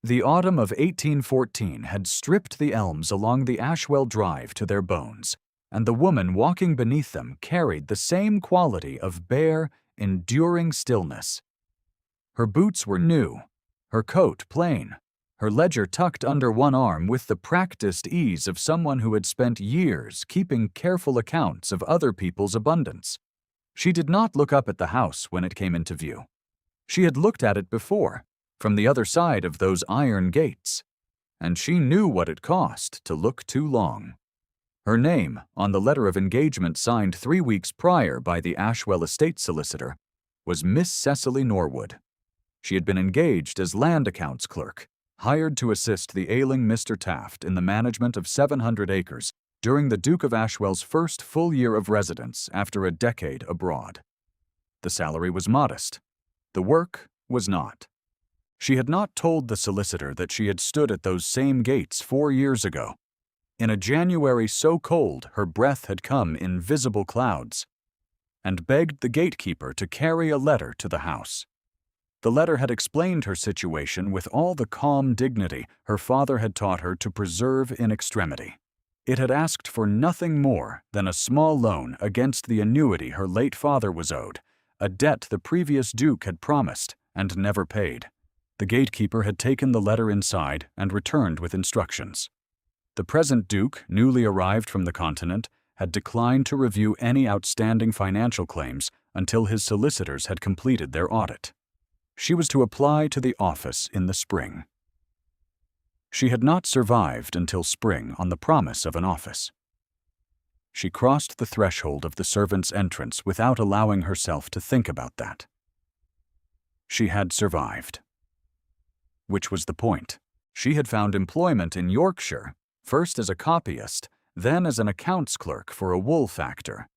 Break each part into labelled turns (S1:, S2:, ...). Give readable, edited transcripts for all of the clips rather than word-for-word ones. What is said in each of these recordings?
S1: The autumn of 1814 had stripped the elms along the Ashwell Drive to their bones, and the woman walking beneath them carried the same quality of bare, enduring stillness. Her boots were new, her coat plain, her ledger tucked under one arm with the practiced ease of someone who had spent years keeping careful accounts of other people's abundance. She did not look up at the house when it came into view. She had looked at it before, from the other side of those iron gates, and she knew what it cost to look too long. Her name, on the letter of engagement signed 3 weeks prior by the Ashwell estate solicitor, was Miss Cecily Norwood. She had been engaged as land accounts clerk, hired to assist the ailing Mr. Taft in the management of 700 acres during the Duke of Ashwell's first full year of residence after a decade abroad. The salary was modest. The work was not. She had not told the solicitor that she had stood at those same gates 4 years ago, in a January so cold her breath had come in visible clouds, and begged the gatekeeper to carry a letter to the house. The letter had explained her situation with all the calm dignity her father had taught her to preserve in extremity. It had asked for nothing more than a small loan against the annuity her late father was owed, a debt the previous duke had promised and never paid. The gatekeeper had taken the letter inside and returned with instructions. The present duke, newly arrived from the continent, had declined to review any outstanding financial claims until his solicitors had completed their audit. She was to apply to the office in the spring. She had not survived until spring on the promise of an office. She crossed the threshold of the servants' entrance without allowing herself to think about that. She had survived. Which was the point. She had found employment in Yorkshire, first as a copyist, then as an accounts clerk for a wool factor,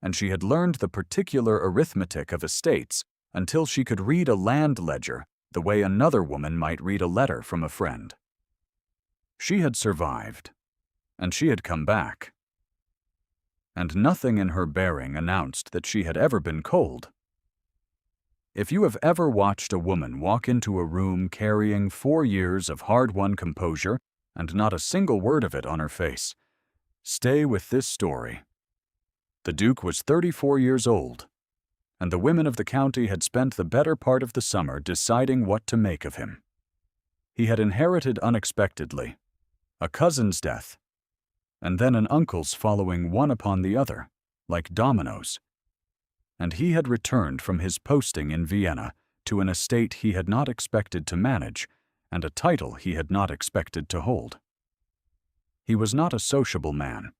S1: and she had learned the particular arithmetic of estates until she could read a land ledger the way another woman might read a letter from a friend. She had survived, and she had come back. And nothing in her bearing announced that she had ever been cold. If you have ever watched a woman walk into a room carrying 4 years of hard-won composure and not a single word of it on her face, stay with this story. The Duke was 34 years old, and the women of the county had spent the better part of the summer deciding what to make of him. He had inherited unexpectedly a cousin's death, and then an uncle's following one upon the other, like dominoes. And he had returned from his posting in Vienna to an estate he had not expected to manage and a title he had not expected to hold. He was not a sociable man.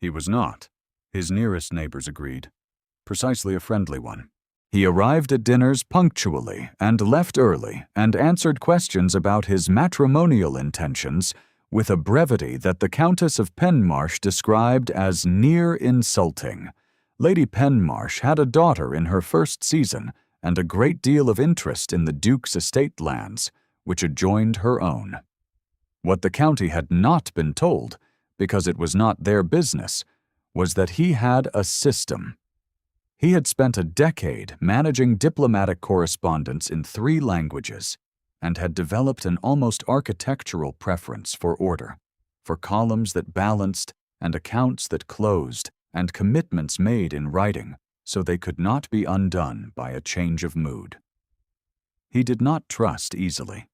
S1: He was not, his nearest neighbors agreed, precisely a friendly one. He arrived at dinners punctually and left early and answered questions about his matrimonial intentions with a brevity that the Countess of Penmarsh described as near insulting. Lady Penmarsh had a daughter in her first season and a great deal of interest in the Duke's estate lands, which adjoined her own. What the county had not been told, because it was not their business, was that he had a system. He had spent a decade managing diplomatic correspondence in 3 languages and had developed an almost architectural preference for order, for columns that balanced and accounts that closed and commitments made in writing so they could not be undone by a change of mood. He did not trust easily.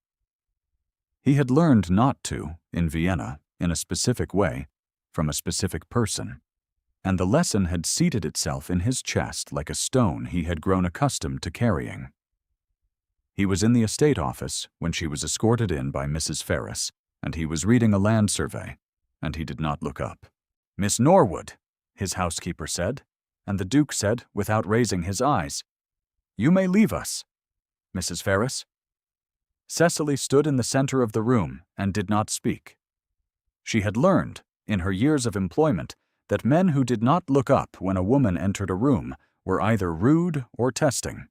S1: He had learned not to, in Vienna, in a specific way, from a specific person, and the lesson had seated itself in his chest like a stone he had grown accustomed to carrying. He was in the estate office when she was escorted in by Mrs. Ferris, and he was reading a land survey, and he did not look up. "Miss Norwood," his housekeeper said, and the Duke said, without raising his eyes, "You may leave us, Mrs. Ferris." Cecily stood in the center of the room and did not speak. She had learned, in her years of employment, that men who did not look up when a woman entered a room were either rude or testing,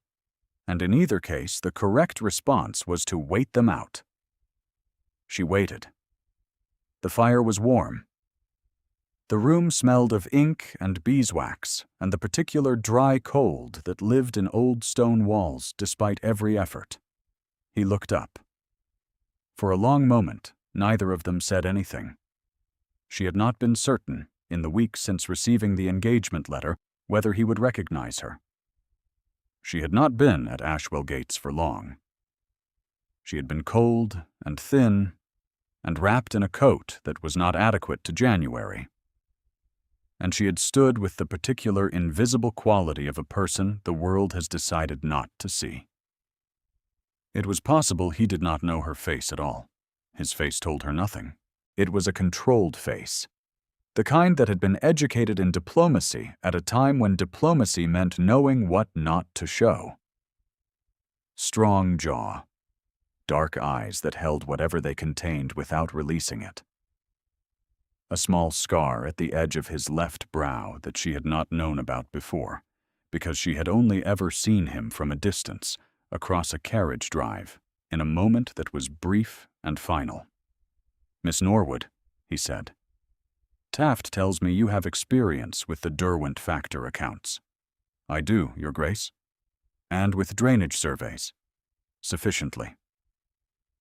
S1: and in either case the correct response was to wait them out. She waited. The fire was warm. The room smelled of ink and beeswax and the particular dry cold that lived in old stone walls despite every effort. He looked up. For a long moment, neither of them said anything. She had not been certain, in the weeks since receiving the engagement letter, whether he would recognize her. She had not been at Ashwell Gates for long. She had been cold and thin, and wrapped in a coat that was not adequate to January. And she had stood with the particular invisible quality of a person the world has decided not to see. It was possible he did not know her face at all. His face told her nothing. It was a controlled face, the kind that had been educated in diplomacy at a time when diplomacy meant knowing what not to show. Strong jaw, dark eyes that held whatever they contained without releasing it. A small scar at the edge of his left brow that she had not known about before, because she had only ever seen him from a distance, across a carriage drive, in a moment that was brief and final. "Miss Norwood," he said, "Taft tells me you have experience with the Derwent Factor accounts." "I do, Your Grace." "And with drainage surveys?" "Sufficiently."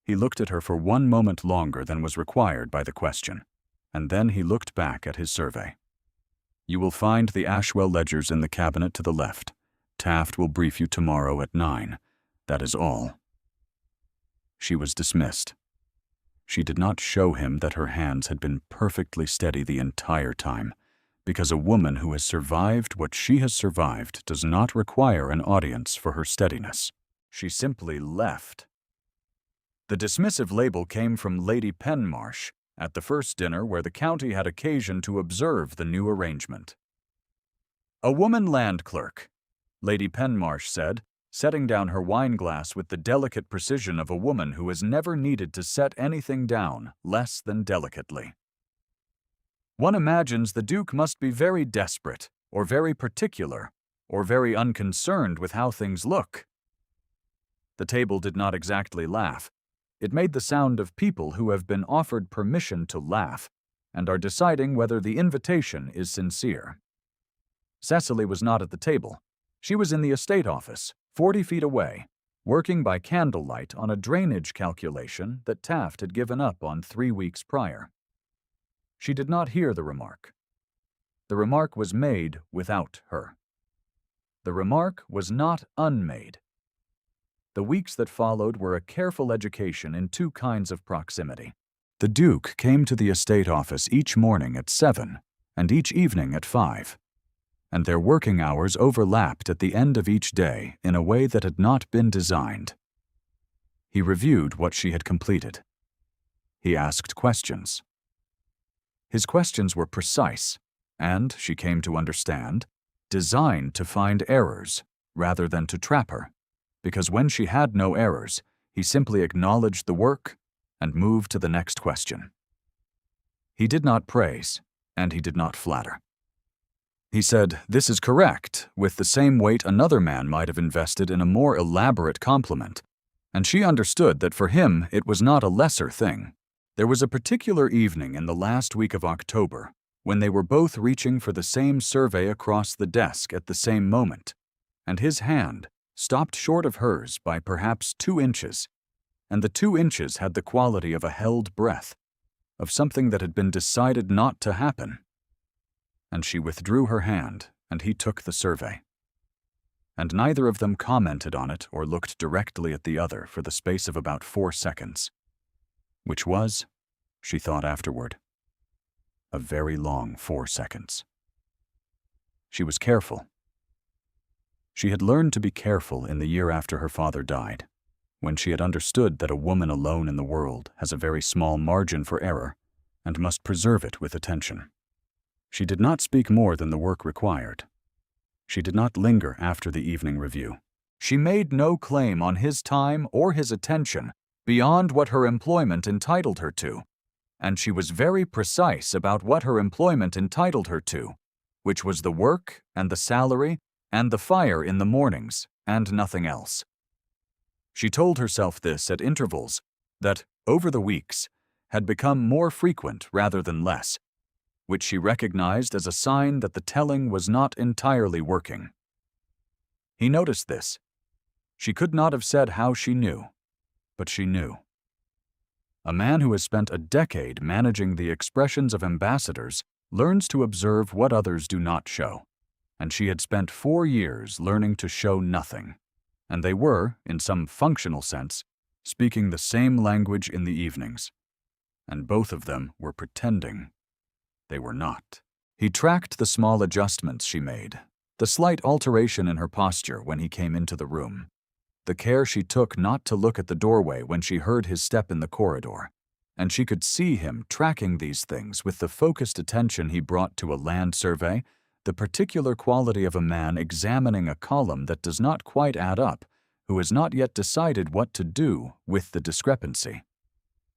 S1: He looked at her for one moment longer than was required by the question, and then he looked back at his survey. "You will find the Ashwell ledgers in the cabinet to the left. Taft will brief you tomorrow at 9. That is all." She was dismissed. She did not show him that her hands had been perfectly steady the entire time, because a woman who has survived what she has survived does not require an audience for her steadiness. She simply left. The dismissive label came from Lady Penmarsh at the first dinner where the county had occasion to observe the new arrangement. "A woman land clerk," Lady Penmarsh said, setting down her wine-glass with the delicate precision of a woman who has never needed to set anything down less than delicately. "One imagines the Duke must be very desperate, or very particular, or very unconcerned with how things look." The table did not exactly laugh. It made the sound of people who have been offered permission to laugh and are deciding whether the invitation is sincere. Cecily was not at the table. She was in the estate office, 40 feet away, working by candlelight on a drainage calculation that Taft had given up on 3 weeks prior. She did not hear the remark. The remark was made without her. The remark was not unmade. The weeks that followed were a careful education in two kinds of proximity. The Duke came to the estate office each morning at 7 and each evening at 5. And their working hours overlapped at the end of each day in a way that had not been designed. He reviewed what she had completed. He asked questions. His questions were precise, and, she came to understand, designed to find errors rather than to trap her, because when she had no errors, he simply acknowledged the work and moved to the next question. He did not praise, and he did not flatter. He said, "This is correct," with the same weight another man might have invested in a more elaborate compliment, and she understood that for him it was not a lesser thing. There was a particular evening in the last week of October when they were both reaching for the same survey across the desk at the same moment, and his hand stopped short of hers by perhaps 2 inches, and the 2 inches had the quality of a held breath, of something that had been decided not to happen. And she withdrew her hand, and he took the survey. And neither of them commented on it or looked directly at the other for the space of about 4 seconds, which was, she thought afterward, a very long 4 seconds. She was careful. She had learned to be careful in the year after her father died, when she had understood that a woman alone in the world has a very small margin for error and must preserve it with attention. She did not speak more than the work required. She did not linger after the evening review. She made no claim on his time or his attention beyond what her employment entitled her to, and she was very precise about what her employment entitled her to, which was the work and the salary and the fire in the mornings and nothing else. She told herself this at intervals that, over the weeks, had become more frequent rather than less, which she recognized as a sign that the telling was not entirely working. He noticed this. She could not have said how she knew, but she knew. A man who has spent a decade managing the expressions of ambassadors learns to observe what others do not show. And she had spent 4 years learning to show nothing. And they were, in some functional sense, speaking the same language in the evenings. And both of them were pretending. They were not. He tracked the small adjustments she made, the slight alteration in her posture when he came into the room, the care she took not to look at the doorway when she heard his step in the corridor, and she could see him tracking these things with the focused attention he brought to a land survey, the particular quality of a man examining a column that does not quite add up, who has not yet decided what to do with the discrepancy.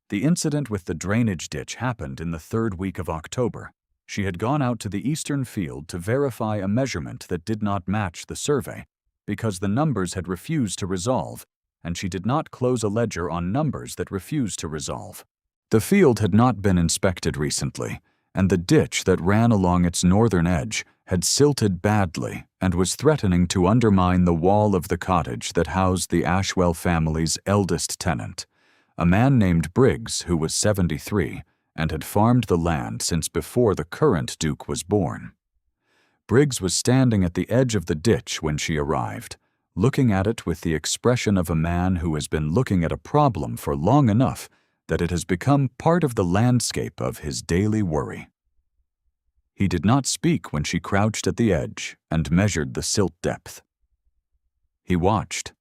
S1: The incident with the drainage ditch happened in the 3rd week of October. She had gone out to the eastern field to verify a measurement that did not match the survey, because the numbers had refused to resolve, and she did not close a ledger on numbers that refused to resolve. The field had not been inspected recently, and the ditch that ran along its northern edge had silted badly and was threatening to undermine the wall of the cottage that housed the Ashwell family's eldest tenant, a man named Briggs who was 73 and had farmed the land since before the current Duke was born. Briggs was standing at the edge of the ditch when she arrived, looking at it with the expression of a man who has been looking at a problem for long enough that it has become part of the landscape of his daily worry. He did not speak when she crouched at the edge and measured the silt depth. He watched.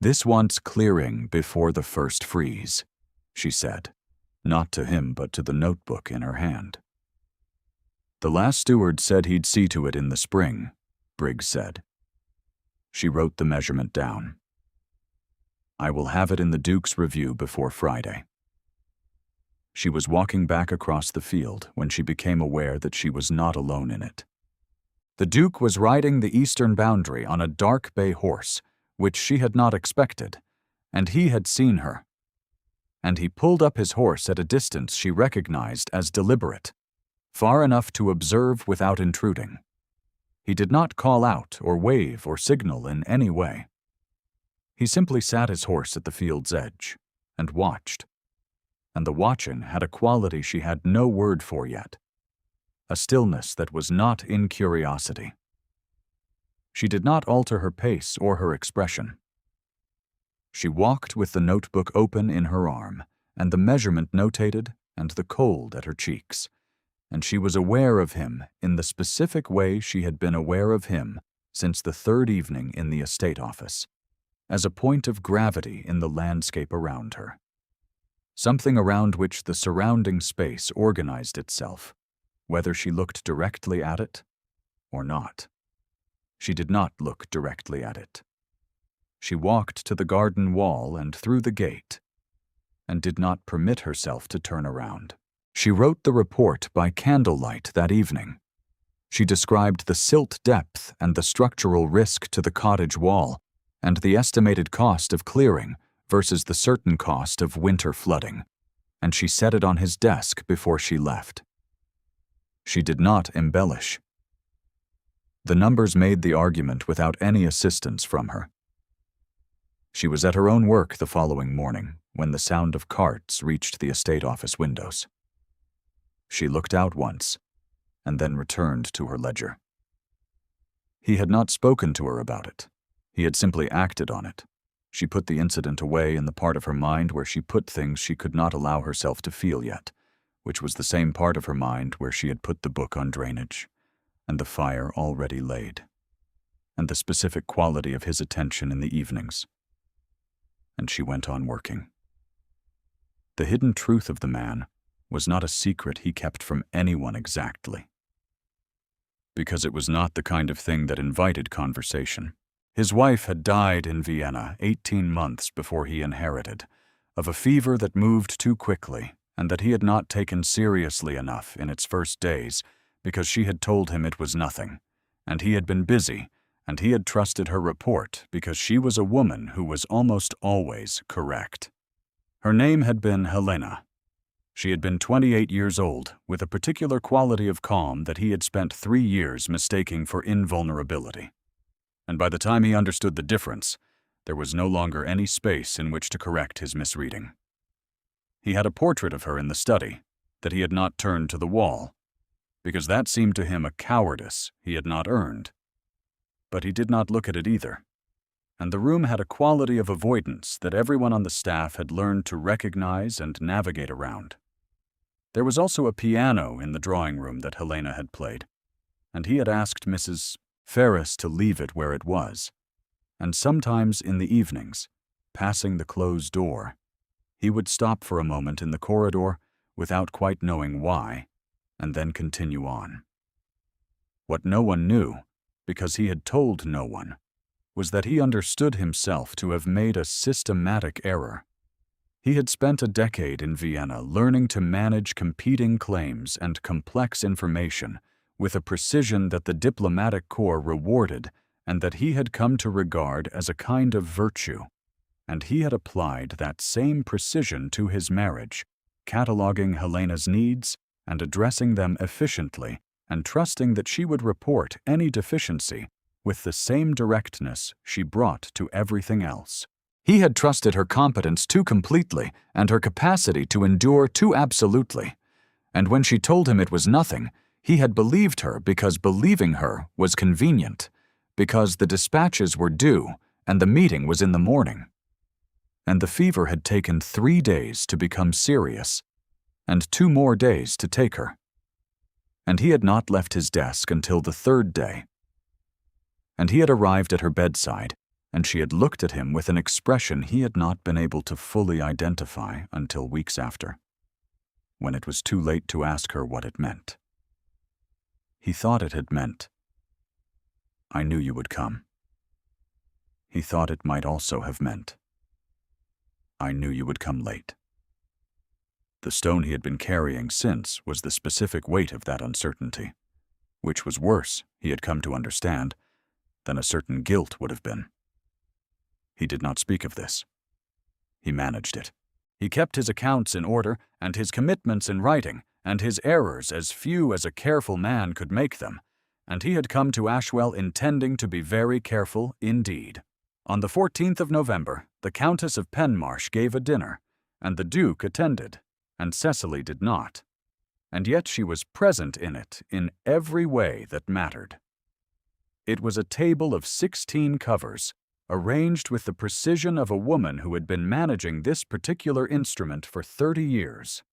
S1: "This wants clearing before the first freeze," she said, not to him but to the notebook in her hand. "The last steward said he'd see to it in the spring," Briggs said. She wrote the measurement down. "I will have it in the Duke's review before Friday." She was walking back across the field when she became aware that she was not alone in it. The Duke was riding the eastern boundary on a dark bay horse, which she had not expected, and he had seen her. And he pulled up his horse at a distance she recognized as deliberate, far enough to observe without intruding. He did not call out or wave or signal in any way. He simply sat his horse at the field's edge and watched. And the watching had a quality she had no word for yet, a stillness that was not incuriosity. She did not alter her pace or her expression. She walked with the notebook open in her arm, and the measurement notated, and the cold at her cheeks, and she was aware of him in the specific way she had been aware of him since the 3rd evening in the estate office, as a point of gravity in the landscape around her. Something around which the surrounding space organized itself, whether she looked directly at it or not. She did not look directly at it. She walked to the garden wall and through the gate, and did not permit herself to turn around. She wrote the report by candlelight that evening. She described the silt depth and the structural risk to the cottage wall, and the estimated cost of clearing versus the certain cost of winter flooding, and she set it on his desk before she left. She did not embellish. The numbers made the argument without any assistance from her. She was at her own work the following morning when the sound of carts reached the estate office windows. She looked out once, and then returned to her ledger. He had not spoken to her about it. He had simply acted on it. She put the incident away in the part of her mind where she put things she could not allow herself to feel yet, which was the same part of her mind where she had put the book on drainage, and the fire already laid, and the specific quality of his attention in the evenings. And she went on working. The hidden truth of the man was not a secret he kept from anyone exactly, because it was not the kind of thing that invited conversation. His wife had died in Vienna 18 months before he inherited, of a fever that moved too quickly and that he had not taken seriously enough in its first days because she had told him it was nothing, and he had been busy, and he had trusted her report because she was a woman who was almost always correct. Her name had been Helena. She had been 28 years old, with a particular quality of calm that he had spent 3 years mistaking for invulnerability. And by the time he understood the difference, there was no longer any space in which to correct his misreading. He had a portrait of her in the study that he had not turned to the wall, because that seemed to him a cowardice he had not earned. But he did not look at it either, and the room had a quality of avoidance that everyone on the staff had learned to recognize and navigate around. There was also a piano in the drawing room that Helena had played, and he had asked Mrs. Ferris to leave it where it was, and sometimes in the evenings, passing the closed door, he would stop for a moment in the corridor without quite knowing why, and then continue on. What no one knew, because he had told no one, was that he understood himself to have made a systematic error. He had spent a decade in Vienna learning to manage competing claims and complex information with a precision that the diplomatic corps rewarded and that he had come to regard as a kind of virtue. And he had applied that same precision to his marriage, cataloging Helena's needs and addressing them efficiently, and trusting that she would report any deficiency with the same directness she brought to everything else. He had trusted her competence too completely and her capacity to endure too absolutely, and when she told him it was nothing, he had believed her because believing her was convenient, because the dispatches were due and the meeting was in the morning. And the fever had taken 3 days to become serious, and 2 more days to take her. And he had not left his desk until the 3rd day. And he had arrived at her bedside, and she had looked at him with an expression he had not been able to fully identify until weeks after, when it was too late to ask her what it meant. He thought it had meant, "I knew you would come." He thought it might also have meant, "I knew you would come late." The stone he had been carrying since was the specific weight of that uncertainty, which was worse, he had come to understand, than a certain guilt would have been. He did not speak of this. He managed it. He kept his accounts in order and his commitments in writing, and his errors as few as a careful man could make them, and he had come to Ashwell intending to be very careful indeed. On the 14th of November, the Countess of Penmarsh gave a dinner, and the Duke attended, and Cecily did not. And yet she was present in it in every way that mattered. It was a table of 16 covers, arranged with the precision of a woman who had been managing this particular instrument for 30 years.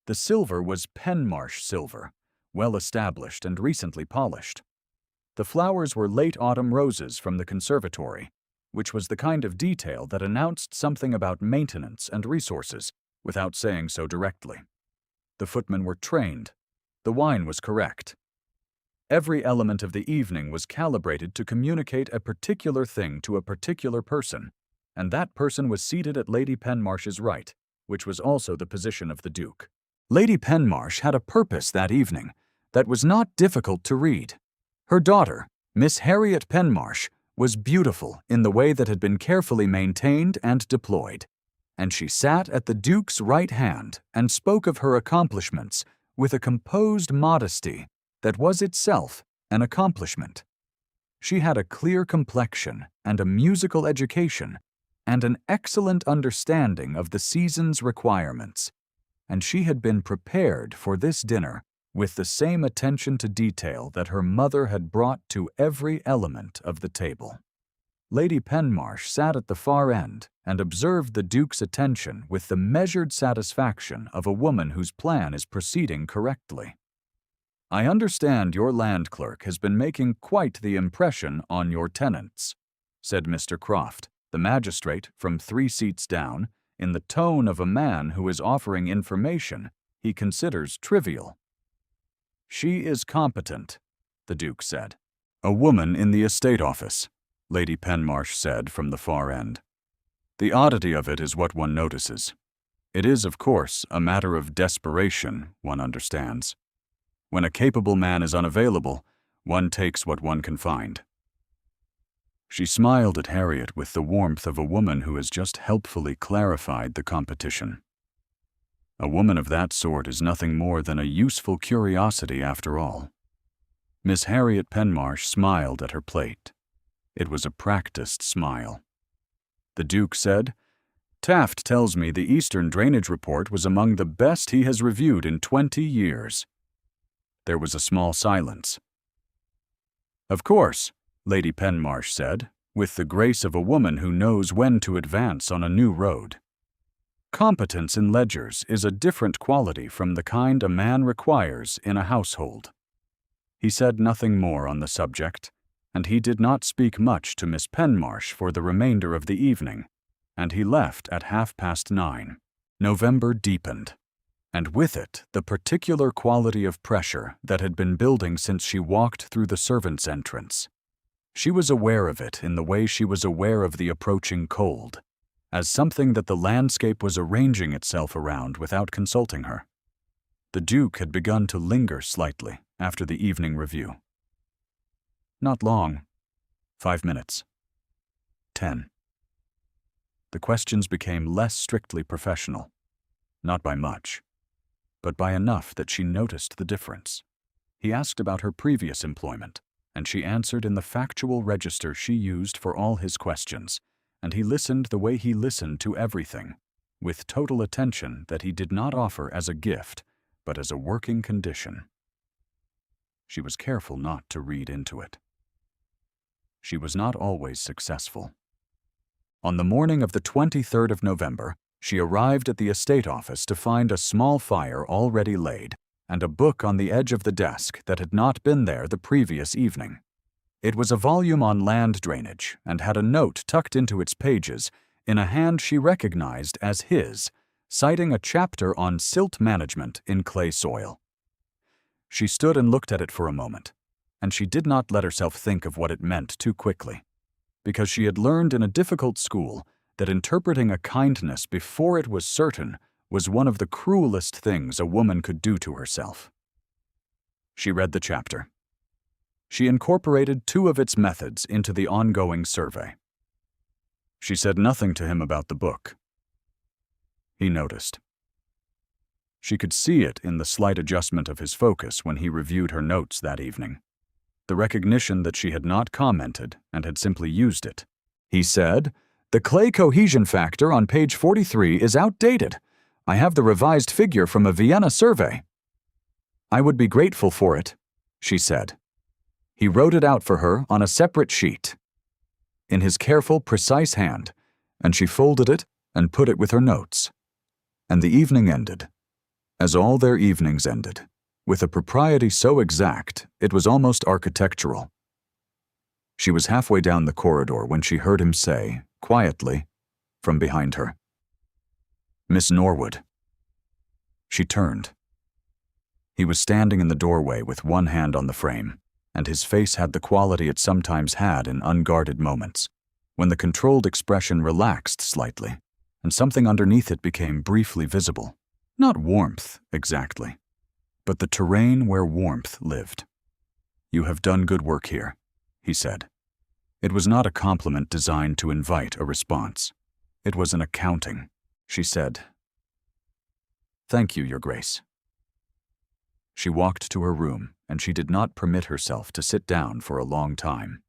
S1: The silver was Penmarsh silver, well established and recently polished. The flowers were late autumn roses from the conservatory, which was the kind of detail that announced something about maintenance and resources without saying so directly. The footmen were trained. The wine was correct. Every element of the evening was calibrated to communicate a particular thing to a particular person, and that person was seated at Lady Penmarsh's right, which was also the position of the Duke. Lady Penmarsh had a purpose that evening that was not difficult to read. Her daughter, Miss Harriet Penmarsh, was beautiful in the way that had been carefully maintained and deployed, and she sat at the Duke's right hand and spoke of her accomplishments with a composed modesty that was itself an accomplishment. She had a clear complexion and a musical education and an excellent understanding of the season's requirements, and she had been prepared for this dinner with the same attention to detail that her mother had brought to every element of the table. Lady Penmarsh sat at the far end and observed the Duke's attention with the measured satisfaction of a woman whose plan is proceeding correctly. "I understand your land clerk has been making quite the impression on your tenants," said Mr. Croft, the magistrate from 3 seats down, in the tone of a man who is offering information he considers trivial. "She is competent," the Duke said. "A woman in the estate office," Lady Penmarsh said from the far end. "The oddity of it is what one notices. It is, of course, a matter of desperation, one understands. When a capable man is unavailable, one takes what one can find." She smiled at Harriet with the warmth of a woman who has just helpfully clarified the competition. A woman of that sort is nothing more than a useful curiosity after all. Miss Harriet Penmarsh smiled at her plate. It was a practiced smile. The Duke said, Taft tells me the Eastern Drainage Report was among the best he has reviewed in 20 years. There was a small silence. Of course, Lady Penmarsh said, with the grace of a woman who knows when to advance on a new road. Competence in ledgers is a different quality from the kind a man requires in a household. He said nothing more on the subject, and he did not speak much to Miss Penmarsh for the remainder of the evening, and he left at 9:30. November deepened, and with it the particular quality of pressure that had been building since she walked through the servants' entrance. She was aware of it in the way she was aware of the approaching cold, as something that the landscape was arranging itself around without consulting her. The Duke had begun to linger slightly after the evening review. Not long. 5 minutes. 10. The questions became less strictly professional, not by much, but by enough that she noticed the difference. He asked about her previous employment, and she answered in the factual register she used for all his questions, and he listened the way he listened to everything, with total attention that he did not offer as a gift, but as a working condition. She was careful not to read into it. She was not always successful. On the morning of the 23rd of November, she arrived at the estate office to find a small fire already laid and a book on the edge of the desk that had not been there the previous evening. It was a volume on land drainage and had a note tucked into its pages in a hand she recognized as his, citing a chapter on silt management in clay soil. She stood and looked at it for a moment, and she did not let herself think of what it meant too quickly, because she had learned in a difficult school that interpreting a kindness before it was certain was one of the cruelest things a woman could do to herself. She read the chapter. She incorporated 2 of its methods into the ongoing survey. She said nothing to him about the book. He noticed. She could see it in the slight adjustment of his focus when he reviewed her notes that evening. The recognition that she had not commented and had simply used it. He said, "The clay cohesion factor on page 43 is outdated. I have the revised figure from a Vienna survey." "I would be grateful for it," she said. He wrote it out for her on a separate sheet, in his careful, precise hand, and she folded it and put it with her notes. And the evening ended, as all their evenings ended, with a propriety so exact it was almost architectural. She was halfway down the corridor when she heard him say, quietly, from behind her, "Miss Norwood." She turned. He was standing in the doorway with one hand on the frame, and his face had the quality it sometimes had in unguarded moments, when the controlled expression relaxed slightly, and something underneath it became briefly visible. Not warmth, exactly, but the terrain where warmth lived. "You have done good work here," he said. It was not a compliment designed to invite a response. It was an accounting. She said, "Thank you, Your Grace." She walked to her room, and she did not permit herself to sit down for a long time.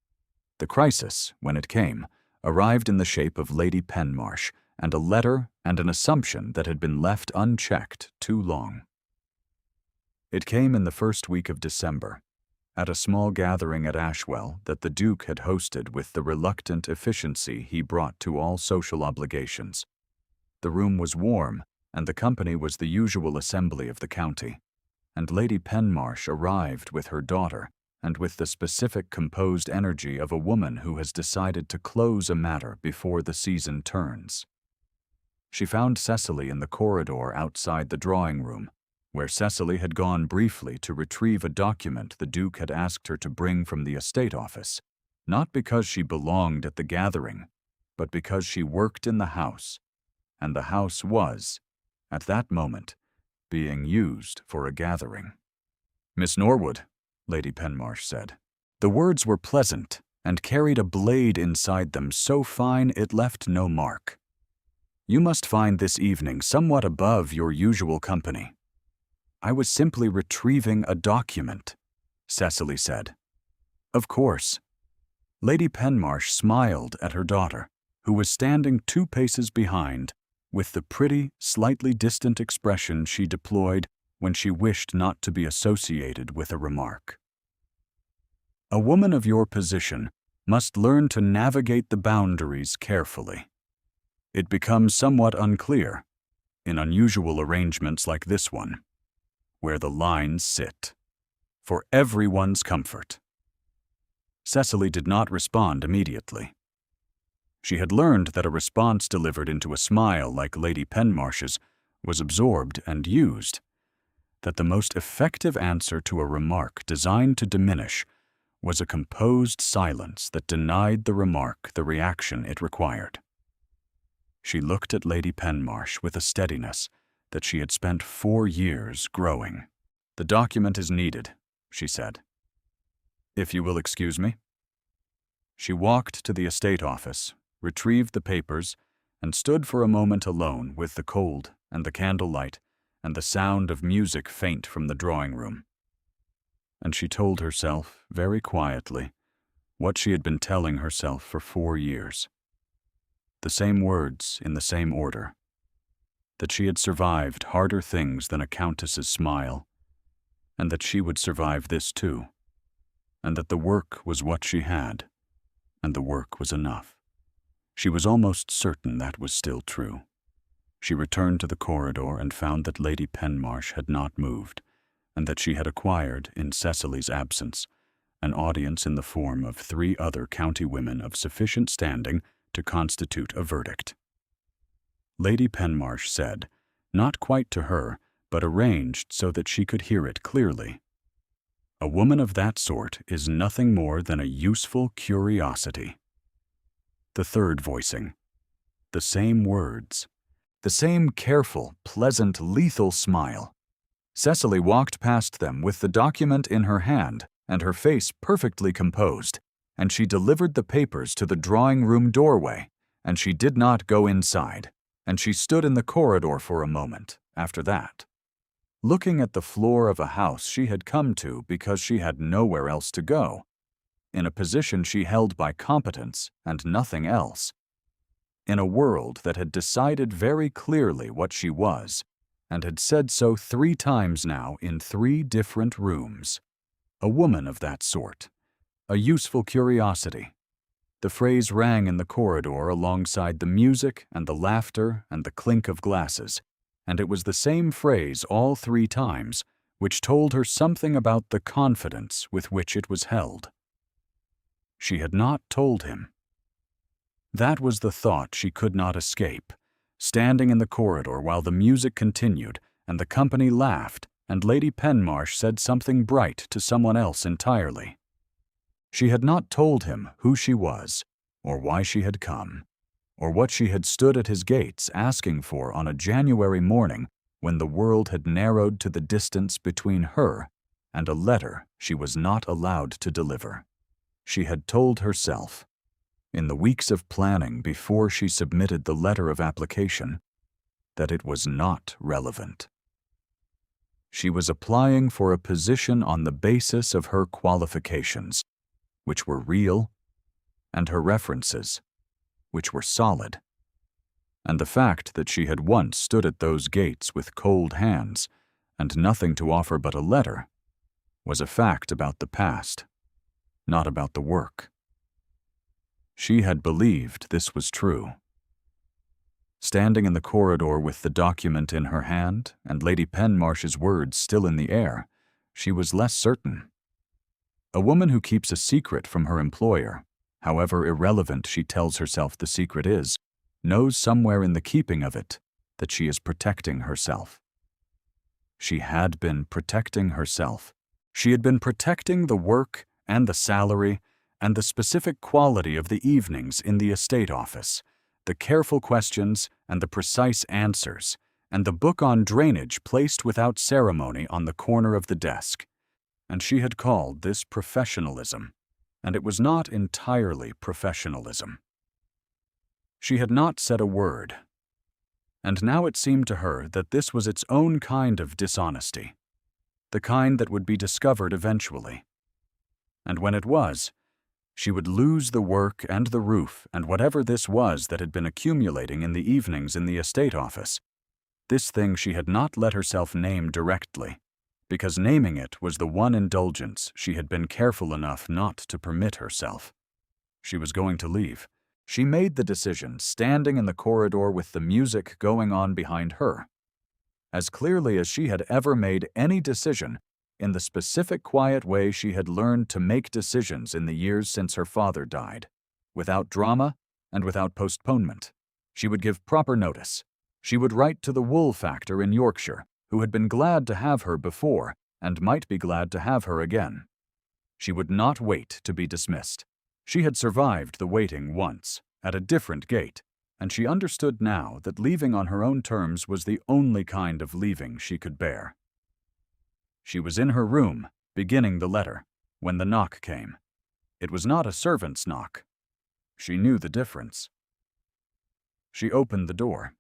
S1: The crisis, when it came, arrived in the shape of Lady Penmarsh and a letter and an assumption that had been left unchecked too long. It came in the first week of December, at a small gathering at Ashwell that the Duke had hosted with the reluctant efficiency he brought to all social obligations. The room was warm, and the company was the usual assembly of the county, and Lady Penmarsh arrived with her daughter and with the specific composed energy of a woman who has decided to close a matter before the season turns. She found Cecily in the corridor outside the drawing room, where Cecily had gone briefly to retrieve a document the Duke had asked her to bring from the estate office, not because she belonged at the gathering, but because she worked in the house, and the house was, at that moment, being used for a gathering. "Miss Norwood," Lady Penmarsh said. The words were pleasant and carried a blade inside them so fine it left no mark. "You must find this evening somewhat above your usual company." "I was simply retrieving a document," Cecily said. "Of course." Lady Penmarsh smiled at her daughter, who was standing 2 paces behind, with the pretty, slightly distant expression she deployed when she wished not to be associated with a remark. A woman of your position must learn to navigate the boundaries carefully. It becomes somewhat unclear, in unusual arrangements like this one, where the lines sit, for everyone's comfort. Cecily did not respond immediately. She had learned that a response delivered into a smile like Lady Penmarsh's was absorbed and used, that the most effective answer to a remark designed to diminish was a composed silence that denied the remark the reaction it required. She looked at Lady Penmarsh with a steadiness that she had spent 4 years growing. "The document is needed," she said. "If you will excuse me." She walked to the estate office, retrieved the papers, and stood for a moment alone with the cold and the candlelight and the sound of music faint from the drawing-room. And she told herself, very quietly, what she had been telling herself for 4 years. The same words in the same order. That she had survived harder things than a countess's smile, and that she would survive this too, and that the work was what she had, and the work was enough. She was almost certain that was still true. She returned to the corridor and found that Lady Penmarsh had not moved, and that she had acquired, in Cecily's absence, an audience in the form of 3 other county women of sufficient standing to constitute a verdict. Lady Penmarsh said, not quite to her, but arranged so that she could hear it clearly, "A woman of that sort is nothing more than a useful curiosity." The third voicing. The same words. The same careful, pleasant, lethal smile. Cecily walked past them with the document in her hand and her face perfectly composed, and she delivered the papers to the drawing-room doorway, and she did not go inside, and she stood in the corridor for a moment after that, looking at the floor of a house she had come to because she had nowhere else to go, in a position she held by competence and nothing else, in a world that had decided very clearly what she was, and had said so 3 times now in 3 different rooms. A woman of that sort. A useful curiosity. The phrase rang in the corridor alongside the music and the laughter and the clink of glasses, and it was the same phrase all 3 times, which told her something about the confidence with which it was held. She had not told him. That was the thought she could not escape, standing in the corridor while the music continued and the company laughed and Lady Penmarsh said something bright to someone else entirely. She had not told him who she was, or why she had come, or what she had stood at his gates asking for on a January morning when the world had narrowed to the distance between her and a letter she was not allowed to deliver. She had told herself, in the weeks of planning before she submitted the letter of application, that it was not relevant. She was applying for a position on the basis of her qualifications, which were real, and her references, which were solid. And the fact that she had once stood at those gates with cold hands and nothing to offer but a letter was a fact about the past, not about the work. She had believed this was true. Standing in the corridor with the document in her hand and Lady Penmarsh's words still in the air, she was less certain. A woman who keeps a secret from her employer, however irrelevant she tells herself the secret is, knows somewhere in the keeping of it that she is protecting herself. She had been protecting herself. She had been protecting the work and the salary and the specific quality of the evenings in the estate office, the careful questions and the precise answers, and the book on drainage placed without ceremony on the corner of the desk. And she had called this professionalism, and it was not entirely professionalism. She had not said a word, and now it seemed to her that this was its own kind of dishonesty, the kind that would be discovered eventually. And when it was, She would lose the work and the roof and whatever this was that had been accumulating in the evenings in the estate office. This thing she had not let herself name directly, because naming it was the one indulgence she had been careful enough not to permit herself. She was going to leave. She made the decision standing in the corridor with the music going on behind her, as clearly as she had ever made any decision, in the specific quiet way she had learned to make decisions in the years since her father died, without drama and without postponement. She would give proper notice. She would write to the wool factor in Yorkshire, who had been glad to have her before and might be glad to have her again. She would not wait to be dismissed. She had survived the waiting once, at a different gate, and she understood now that leaving on her own terms was the only kind of leaving she could bear. She was in her room, beginning the letter, when the knock came. It was not a servant's knock. She knew the difference. She opened the door.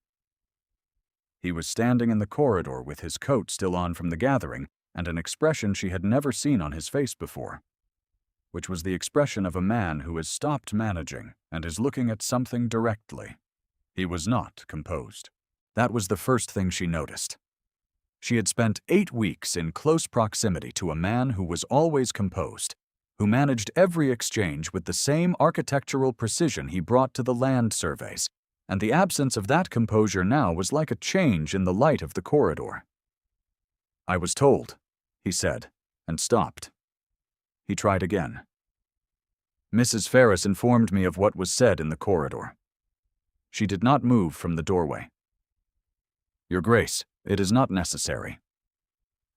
S1: He was standing in the corridor with his coat still on from the gathering and an expression she had never seen on his face before, which was the expression of a man who has stopped managing and is looking at something directly. He was not composed. That was the first thing she noticed. She had spent 8 weeks in close proximity to a man who was always composed, who managed every exchange with the same architectural precision he brought to the land surveys, and the absence of that composure now was like a change in the light of the corridor. "I was told," he said, and stopped. He tried again. "Mrs. Ferris informed me of what was said in the corridor." She did not move from the doorway. "Your Grace, it is not necessary."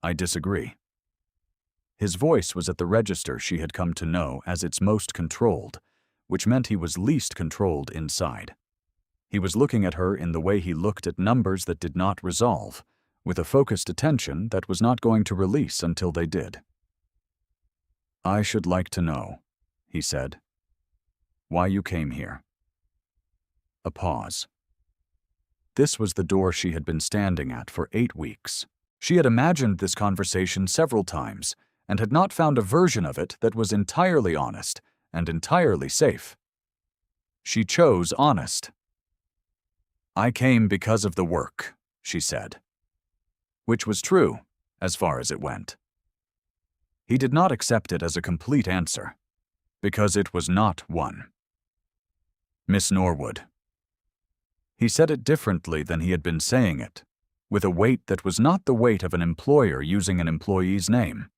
S1: "I disagree." His voice was at the register she had come to know as its most controlled, which meant he was least controlled inside. He was looking at her in the way he looked at numbers that did not resolve, with a focused attention that was not going to release until they did. "I should like to know," he said, "why you came here." A pause. This was the door she had been standing at for 8 weeks. She had imagined this conversation several times and had not found a version of it that was entirely honest and entirely safe. She chose honest. "I came because of the work," she said. Which was true, as far as it went. He did not accept it as a complete answer, because it was not one. "Miss Norwood." He said it differently than he had been saying it, with a weight that was not the weight of an employer using an employee's name.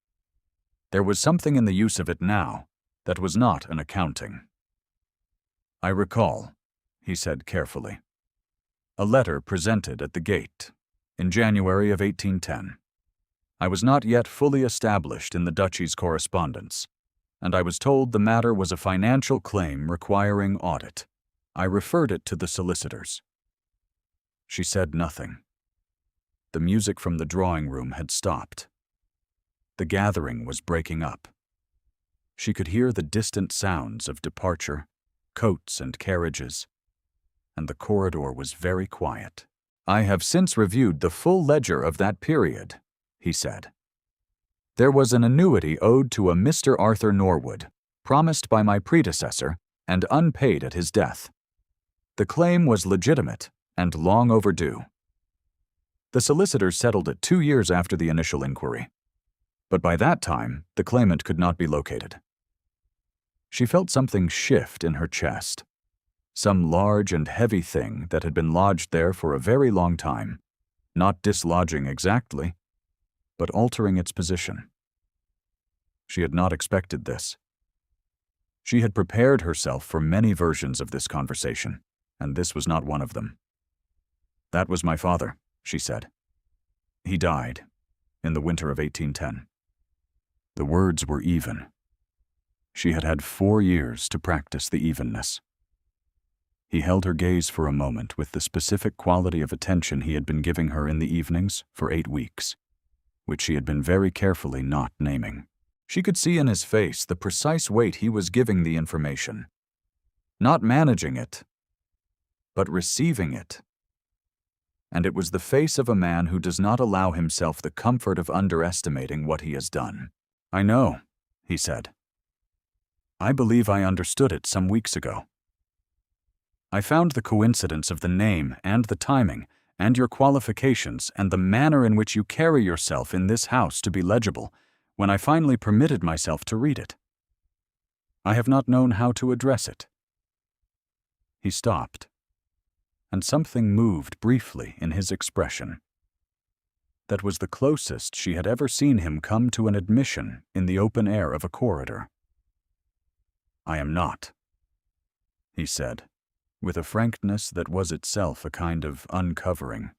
S1: There was something in the use of it now that was not an accounting. "I recall," he said carefully, "a letter presented at the gate in January of 1810. I was not yet fully established in the duchy's correspondence, and I was told the matter was a financial claim requiring audit. I referred it to the solicitors." She said nothing. The music from the drawing room had stopped. The gathering was breaking up. She could hear the distant sounds of departure, coats and carriages, and the corridor was very quiet. "I have since reviewed the full ledger of that period," he said. "There was an annuity owed to a Mr. Arthur Norwood, promised by my predecessor and unpaid at his death. The claim was legitimate and long overdue. The solicitors settled it 2 years after the initial inquiry, but by that time the claimant could not be located." She felt something shift in her chest, some large and heavy thing that had been lodged there for a very long time, not dislodging exactly, but altering its position. She had not expected this. She had prepared herself for many versions of this conversation, and this was not one of them. "That was my father," she said. "He died in the winter of 1810. The words were even. She had had 4 years to practice the evenness. He held her gaze for a moment with the specific quality of attention he had been giving her in the evenings for 8 weeks, which she had been very carefully not naming. She could see in his face the precise weight he was giving the information, not managing it, but receiving it. And it was the face of a man who does not allow himself the comfort of underestimating what he has done. "I know," he said. I believe I understood it some weeks ago. I found the coincidence of the name and the timing and your qualifications and the manner in which you carry yourself in this house to be legible when I finally permitted myself to read it. I have not known how to address it." He stopped, and something moved briefly in his expression. That was the closest she had ever seen him come to an admission in the open air of a corridor. "I am not," he said, with a frankness that was itself a kind of uncovering.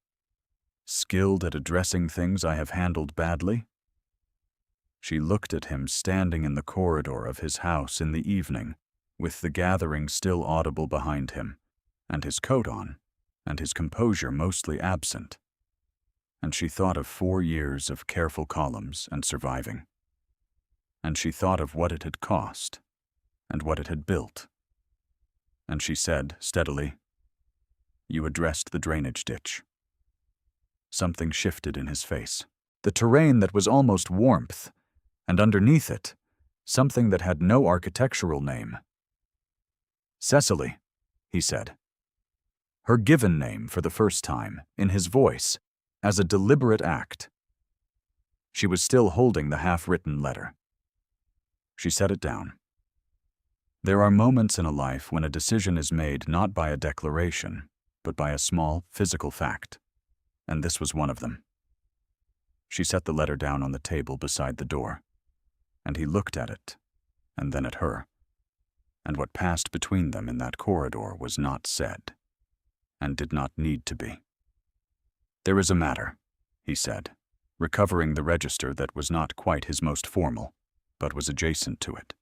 S1: "Skilled at addressing things I have handled badly?" She looked at him standing in the corridor of his house in the evening, with the gathering still audible behind him, and his coat on, and his composure mostly absent. And she thought of 4 years of careful columns and surviving. And she thought of what it had cost, and what it had built. And she said steadily, "You addressed the drainage ditch." Something shifted in his face. The terrain that was almost warmth, and underneath it, something that had no architectural name. "Cecily," he said. Her given name for the first time, in his voice, as a deliberate act. She was still holding the half-written letter. She set it down. There are moments in a life when a decision is made not by a declaration, but by a small physical fact, and this was one of them. She set the letter down on the table beside the door, and he looked at it, and then at her, and what passed between them in that corridor was not said, and did not need to be. "There is a matter," he said, recovering the register that was not quite his most formal, but was adjacent to it,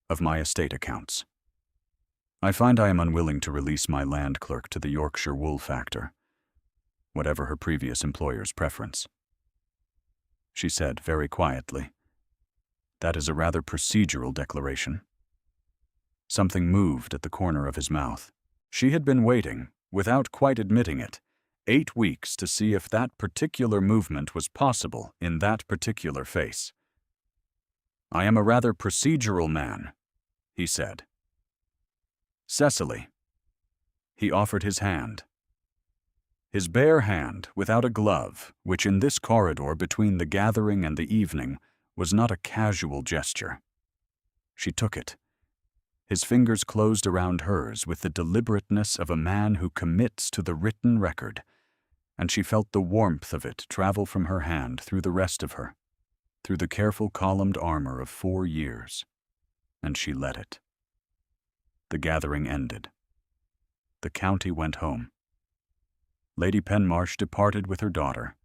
S1: "of my estate accounts. I find I am unwilling to release my land clerk to the Yorkshire wool factor, whatever her previous employer's preference." She said very quietly, "That is a rather procedural declaration." Something moved at the corner of his mouth. She had been waiting, without quite admitting it, 8 weeks to see if that particular movement was possible in that particular face. "I am a rather procedural man," he said. "Cecily." He offered his hand. His bare hand, without a glove, which in this corridor between the gathering and the evening was not a casual gesture. She took it. His fingers closed around hers with the deliberateness of a man who commits to the written record, and she felt the warmth of it travel from her hand through the rest of her, through the careful columned armor of 4 years, and she let it. The gathering ended. The county went home. Lady Penmarsh departed with her daughter,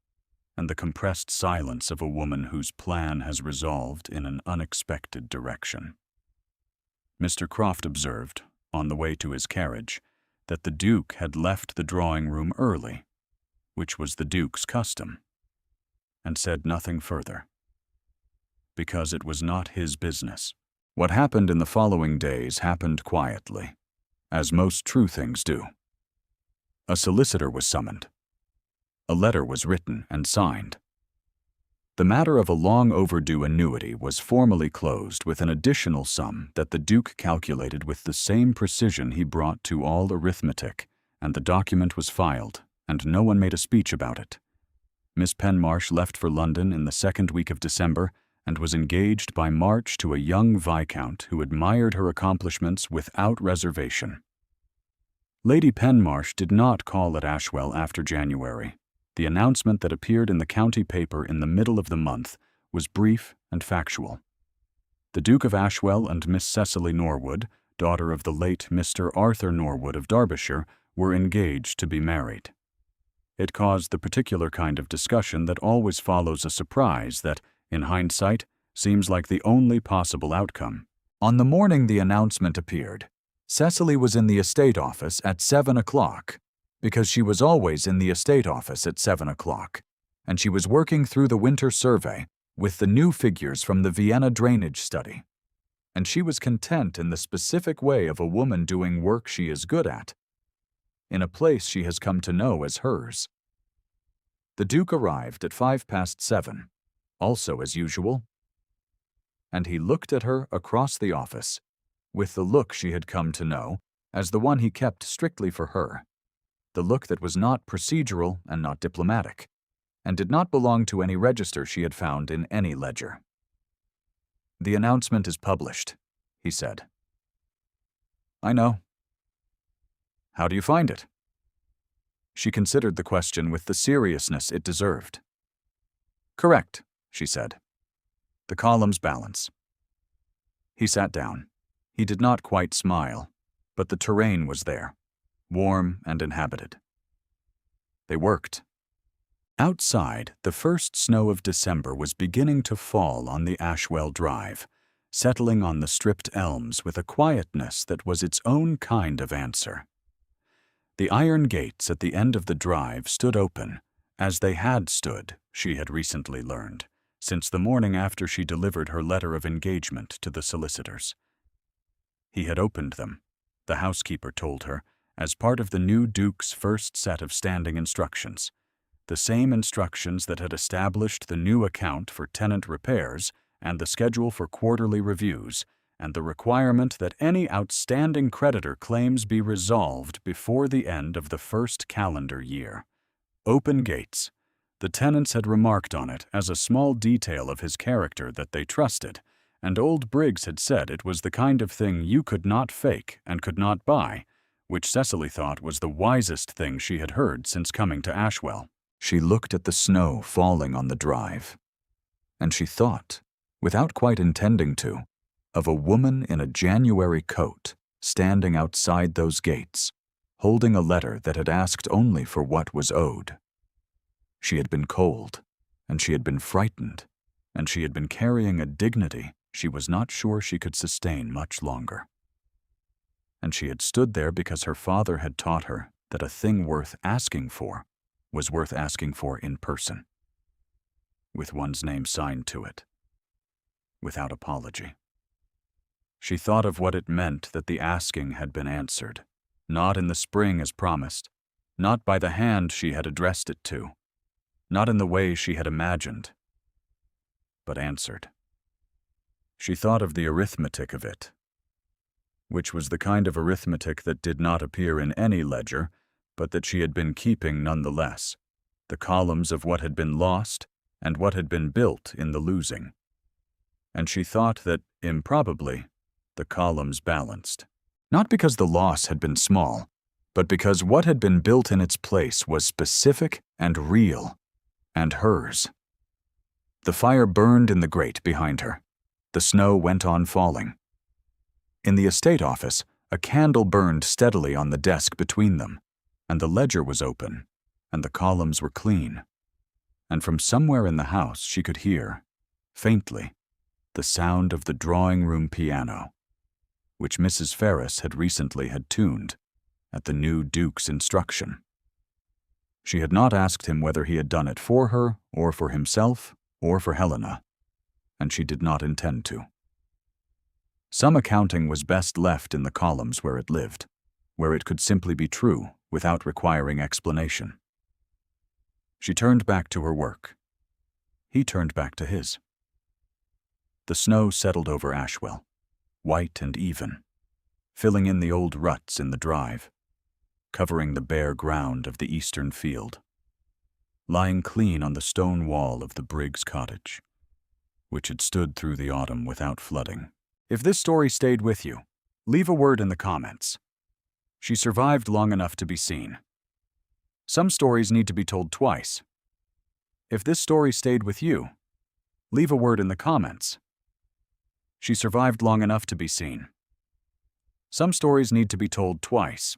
S1: and the compressed silence of a woman whose plan has resolved in an unexpected direction. Mr. Croft observed, on the way to his carriage, that the Duke had left the drawing-room early, which was the Duke's custom, and said nothing further, because it was not his business. What happened in the following days happened quietly, as most true things do. A solicitor was summoned. A letter was written and signed. The matter of a long-overdue annuity was formally closed with an additional sum that the Duke calculated with the same precision he brought to all arithmetic, and the document was filed, and no one made a speech about it. Miss Penmarsh left for London in the 2nd week of December, and was engaged by March to a young viscount who admired her accomplishments without reservation. Lady Penmarsh did not call at Ashwell after January. The announcement that appeared in the county paper in the middle of the month was brief and factual. The Duke of Ashwell and Miss Cecily Norwood, daughter of the late Mr. Arthur Norwood of Derbyshire, were engaged to be married. It caused the particular kind of discussion that always follows a surprise that, in hindsight, seems like the only possible outcome. On the morning the announcement appeared, Cecily was in the estate office at 7 o'clock, because she was always in the estate office at 7 o'clock, and she was working through the winter survey with the new figures from the Vienna drainage study. And she was content in the specific way of a woman doing work she is good at, in a place she has come to know as hers. The Duke arrived at 7:05, also as usual. and he looked at her across the office, with the look she had come to know as the one he kept strictly for her, the look that was not procedural and not diplomatic, and did not belong to any register she had found in any ledger. "The announcement is published," he said. "I know." "How do you find it?" She considered the question with the seriousness it deserved. "Correct," she said. "The columns balance." He sat down. He did not quite smile, but the terrain was there, warm and inhabited. They worked. Outside, the first snow of December was beginning to fall on the Ashwell Drive, settling on the stripped elms with a quietness that was its own kind of answer. The iron gates at the end of the drive stood open, as they had stood, she had recently learned, since the morning after she delivered her letter of engagement to the solicitors. He had opened them, the housekeeper told her, as part of the new Duke's first set of standing instructions, the same instructions that had established the new account for tenant repairs and the schedule for quarterly reviews, and the requirement that any outstanding creditor claims be resolved before the end of the first calendar year. Open gates. The tenants had remarked on it as a small detail of his character that they trusted, and old Briggs had said it was the kind of thing you could not fake and could not buy, which Cecily thought was the wisest thing she had heard since coming to Ashwell. She looked at the snow falling on the drive, and she thought, without quite intending to, of a woman in a January coat standing outside those gates, holding a letter that had asked only for what was owed. She had been cold, and she had been frightened, and she had been carrying a dignity she was not sure she could sustain much longer. And she had stood there because her father had taught her that a thing worth asking for was worth asking for in person, with one's name signed to it, without apology. She thought of what it meant that the asking had been answered, not in the spring as promised, not by the hand she had addressed it to, not in the way she had imagined, but answered. She thought of the arithmetic of it, which was the kind of arithmetic that did not appear in any ledger, but that she had been keeping nonetheless, the columns of what had been lost and what had been built in the losing. And she thought that, improbably, the columns balanced, not because the loss had been small, but because what had been built in its place was specific and real, and hers. The fire burned in the grate behind her. The snow went on falling. In the estate office, a candle burned steadily on the desk between them, and the ledger was open, and the columns were clean. And from somewhere in the house she could hear, faintly, the sound of the drawing-room piano, which Mrs. Ferris had recently had tuned, at the new Duke's instruction. She had not asked him whether he had done it for her, or for himself, or for Helena, and she did not intend to. Some accounting was best left in the columns where it lived, where it could simply be true without requiring explanation. She turned back to her work. He turned back to his. The snow settled over Ashwell, white and even, filling in the old ruts in the drive, covering the bare ground of the eastern field, lying clean on the stone wall of the Briggs cottage, which had stood through the autumn without flooding. If this story stayed with you, leave a word in the comments. She survived long enough to be seen. Some stories need to be told twice. If this story stayed with you, leave a word in the comments. She survived long enough to be seen. Some stories need to be told twice.